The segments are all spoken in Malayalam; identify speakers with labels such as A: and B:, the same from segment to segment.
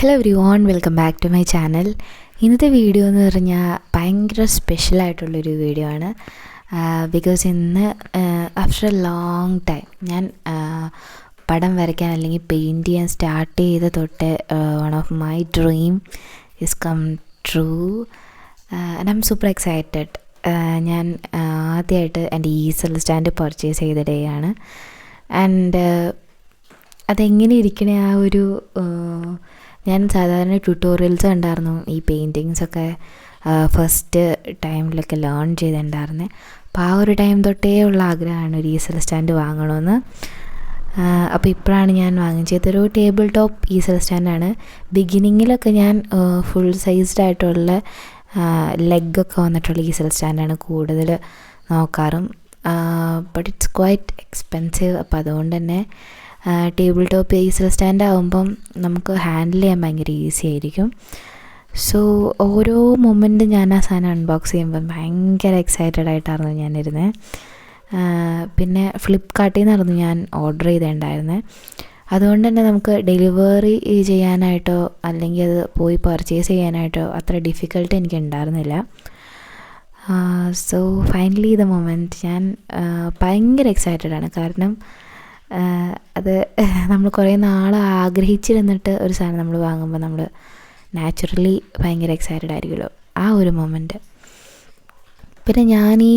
A: Hello everyone, welcome back to my channel. ഇന്നത്തെ വീഡിയോ എന്ന് പറഞ്ഞാൽ ഭയങ്കര സ്പെഷ്യലായിട്ടുള്ളൊരു വീഡിയോ ആണ്. ബിക്കോസ് ഇന്ന് ആഫ്റ്റർ എ ലോങ് ടൈം ഞാൻ പടം വരയ്ക്കാൻ അല്ലെങ്കിൽ പെയിൻറ്റ് ചെയ്യാൻ സ്റ്റാർട്ട് ചെയ്ത തൊട്ട് one of my dream is come true and I am super excited. ഞാൻ ആദ്യമായിട്ട് എൻ്റെ ഈസൽ സ്റ്റാൻഡ് പർച്ചേസ് ചെയ്ത ഡേ ആണ്. ആൻഡ് അതെങ്ങനെ ഇരിക്കണേ ആ ഒരു ഞാൻ സാധാരണ ട്യൂട്ടോറിയൽസ് കണ്ടായിരുന്നു ഈ പെയിൻറ്റിങ്സൊക്കെ ഫസ്റ്റ് ടൈമിലൊക്കെ ലേൺ ചെയ്തിട്ടുണ്ടായിരുന്നത്. അപ്പോൾ ആ ഒരു ടൈം തൊട്ടേ ഉള്ള ആഗ്രഹമാണ് ഒരു ഈസൽ സ്റ്റാൻഡ് വാങ്ങണമെന്ന്. അപ്പോൾ ഇപ്പോഴാണ് ഞാൻ വാങ്ങിച്ചത്. ഒരു ടേബിൾ ടോപ്പ് ഈസൽ സ്റ്റാൻഡാണ്. ബിഗിനിങ്ങിലൊക്കെ ഞാൻ ഫുൾ സൈസ്ഡ് ആയിട്ടുള്ള ലെഗൊക്കെ വന്നിട്ടുള്ള ഈസൽ സ്റ്റാൻഡാണ് കൂടുതൽ നോക്കാറും. But it's quite expensive. അപ്പോൾ അതുകൊണ്ട് തന്നെ ടേബിൾ ടോപ്പ് ഈസൽ സ്റ്റാൻഡ് ആകുമ്പം നമുക്ക് ഹാൻഡിൽ ചെയ്യാൻ ഭയങ്കര ഈസി ആയിരിക്കും. സോ ഓരോ മൊമെൻറ്റും ഞാൻ ആ സാധനം അൺബോക്സ് ചെയ്യുമ്പം ഭയങ്കര എക്സൈറ്റഡ് ആയിട്ടായിരുന്നു ഞാനിരുന്നത്. പിന്നെ ഫ്ലിപ്കാർട്ടിൽ നിന്നായിരുന്നു ഞാൻ ഓർഡർ ചെയ്തിട്ടുണ്ടായിരുന്നത്. അതുകൊണ്ട് തന്നെ നമുക്ക് ഡെലിവറി ചെയ്യാനായിട്ടോ അല്ലെങ്കിൽ അത് പോയി പർച്ചേസ് ചെയ്യാനായിട്ടോ അത്ര ഡിഫിക്കൽട്ട് എനിക്ക് ഉണ്ടായിരുന്നില്ല. സോ ഫൈനലി ദ മൊമെൻറ്റ് ഞാൻ ഭയങ്കര എക്സൈറ്റഡാണ്. കാരണം അത് നമ്മൾ കുറേ നാൾ ആഗ്രഹിച്ചിരുന്നിട്ട് ഒരു സാധനം നമ്മൾ വാങ്ങുമ്പോൾ നമ്മൾ നാച്ചുറലി ഭയങ്കര എക്സൈറ്റഡ് ആയിരിക്കുമല്ലോ, ആ ഒരു മൊമെൻറ്റ്. പിന്നെ ഞാൻ ഈ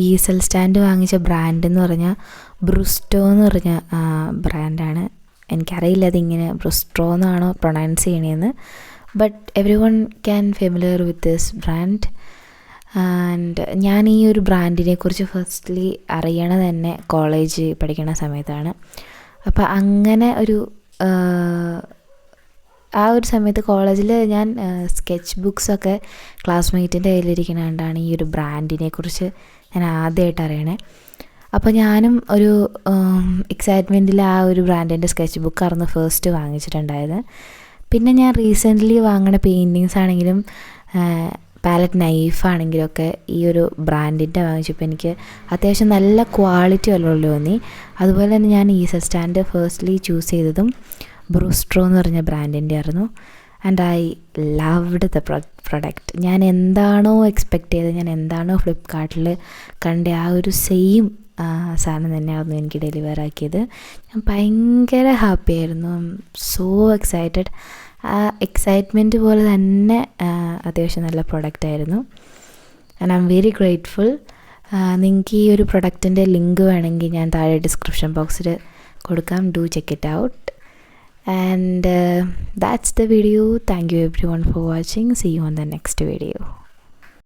A: ഈസൽ സ്റ്റാൻഡ് വാങ്ങിച്ച ബ്രാൻഡ് എന്ന് പറഞ്ഞാൽ ബ്രുസ്റ്റോ എന്ന് പറഞ്ഞ ബ്രാൻഡാണ്. എനിക്കറിയില്ല അതിങ്ങനെ ബ്രുസ്ട്രോ എന്നാണോ പ്രൊനൗൺസ് ചെയ്യണതെന്ന്, but every one can familiar with this brand. And ഞാൻ ഈ ഒരു ബ്രാൻഡിനെ കുറിച്ച് ഫസ്റ്റ്ലി അറിയണത് തന്നെ കോളേജ് പഠിക്കുന്ന സമയത്താണ്. അപ്പോൾ അങ്ങനെ ആ ഒരു സമയത്ത് കോളേജിൽ ഞാൻ സ്കെച്ച് ബുക്സൊക്കെ ക്ലാസ്മേറ്റിൻ്റെ കയ്യിലിരിക്കുന്ന കണ്ടാണ് ഈ ഒരു ബ്രാൻഡിനെ കുറിച്ച് ഞാൻ ആദ്യമായിട്ട് അറിയണേ. അപ്പോൾ ഞാനും ഒരു എക്സൈറ്റ്മെൻറ്റിൽ ആ ഒരു ബ്രാൻഡിൻ്റെ സ്കെച്ച് ബുക്കായിരുന്നു ഫസ്റ്റ് വാങ്ങിച്ചിട്ടുണ്ടായത്. പിന്നെ ഞാൻ റീസെൻ്റ്ലി വാങ്ങുന്ന പെയിൻറ്റിങ്സ് ആണെങ്കിലും പാലറ്റ് നൈഫാണെങ്കിലൊക്കെ ഈ ഒരു ബ്രാൻഡിൻ്റെ വാങ്ങിച്ചപ്പോൾ എനിക്ക് അത്യാവശ്യം നല്ല ക്വാളിറ്റി വല്ലതും തോന്നി. അതുപോലെ തന്നെ ഞാൻ ഈസൽ സ്റ്റാൻഡ് ഫസ്റ്റ്ലി ചൂസ് ചെയ്തതും ബ്രൂസ്ട്രോ എന്ന് പറഞ്ഞ ബ്രാൻഡിൻ്റെ ആയിരുന്നു. And I loved the product. ഞാൻ എന്താണോ എക്സ്പെക്റ്റ് ചെയ്തത്, ഞാൻ എന്താണോ ഫ്ലിപ്കാർട്ടിൽ കണ്ട ആ ഒരു സെയിം സാധനം തന്നെയായിരുന്നു എനിക്ക് ഡെലിവർ ആക്കിയത്. ഞാൻ ഭയങ്കര ഹാപ്പി ആയിരുന്നു. So excited. ആ എക്സൈറ്റ്മെൻറ്റ് പോലെ തന്നെ അത്യാവശ്യം നല്ല പ്രൊഡക്റ്റായിരുന്നു. And I am very grateful. നിങ്ങൾക്ക് ഈ ഒരു പ്രൊഡക്റ്റിൻ്റെ ലിങ്ക് വേണമെങ്കിൽ ഞാൻ താഴെ ഡിസ്ക്രിപ്ഷൻ ബോക്സിൽ കൊടുക്കാം. Do check it out. And that's the video. Thank you everyone for watching. See you on the next video.